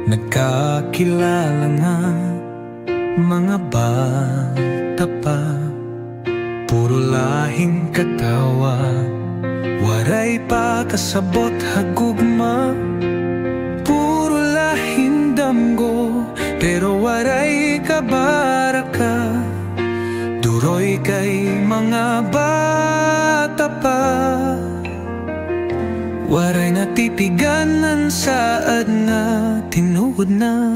Nagkakilala nga mga bata pa, puro lahing katawa, waray pa kasabot hagugma. Puro lahing damgo, pero waray kabaraka. Duroy kay mga bata pa, waray natitiganan saad na tinuod na.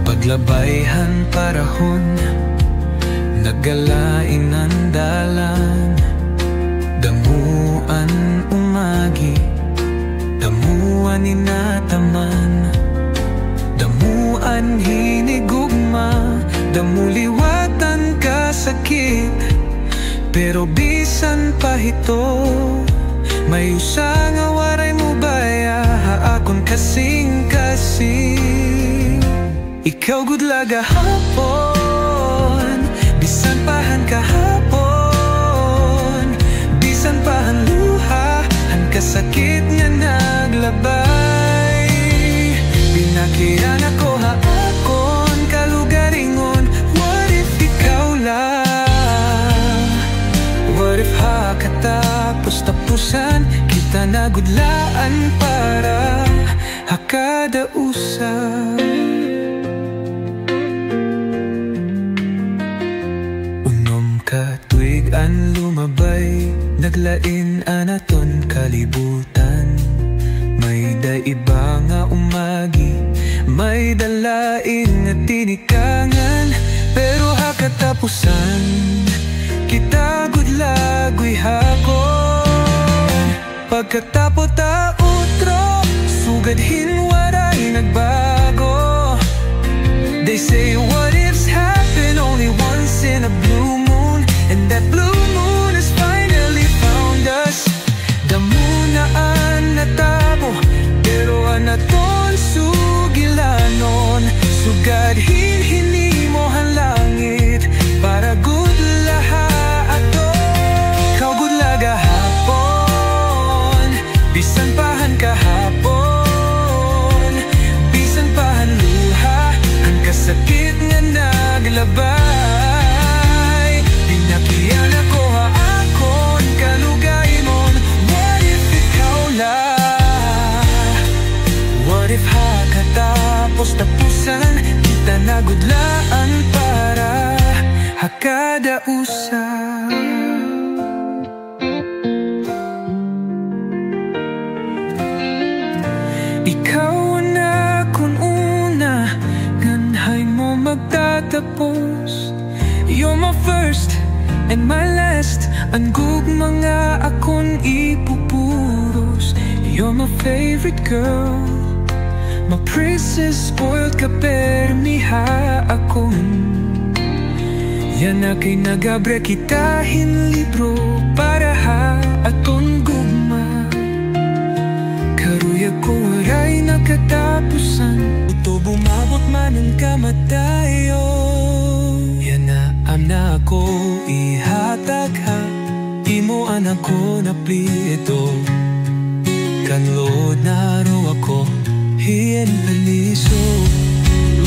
Paglabayhan parahon, naggalain ang dalan. Damuan umagi, damuan inataman, damuan hinigugma, damuliwatan kasakit. Pero bisan pa hito, may usa nga waray mo baya, akon kasing-kasing. Ikaw gudla gahapon, bisan pahan kahapon, bisan pahan luha, ang kasakit nga naglabay. Pinakiran ako haakon, kalugaringon, what if ikaw lang? What if hakatapos tapusan, kita nagudlaan para hakadausan. Tuig an lumabay, naglain anaton kalibutan. May daiba nga umagi, may dalain nga tinikangan. Pero hakatapusan, kita gudlagoy hakon. Pagkatapot ta utro, sugadhin waray nagbago. They say what ifs happen only once in a blue moon, and that blue moon has finally found us. Damunaan natabo, pero anaton sugilanon. Sugadhin hinimo ang langit, para good laha ato. Ikaw good laga hapon, bisan pahan kahapon, bisan pahan luha, ang kasakit nga naglabay. Pinakiyan ako haakon, kalugaymon, what if ikaw lang? What if hakatapos tapusan, kita nagudlaan para hakadausan. Ikaw na kun una, ganhay mo magtatapos. You're my first and my last, ang gugma akon ipupuros. You're my favorite girl, my princess, spoiled ka permiha akon. Yan na kay nagabre kitahin libro, para ha aton gugma. Karuyag ko waray nakatapusan, uto bumabot man ang kamatayo. Yan na na ako ihatag ha, imo anak ko na plito. Kanlod na ro ako, hiyan paliso.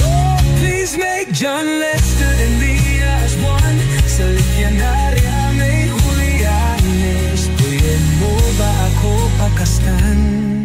Lord, please make John Lester and Leah as one. Sa likyanarya may Julianes, puyen mo ba ako pakastan?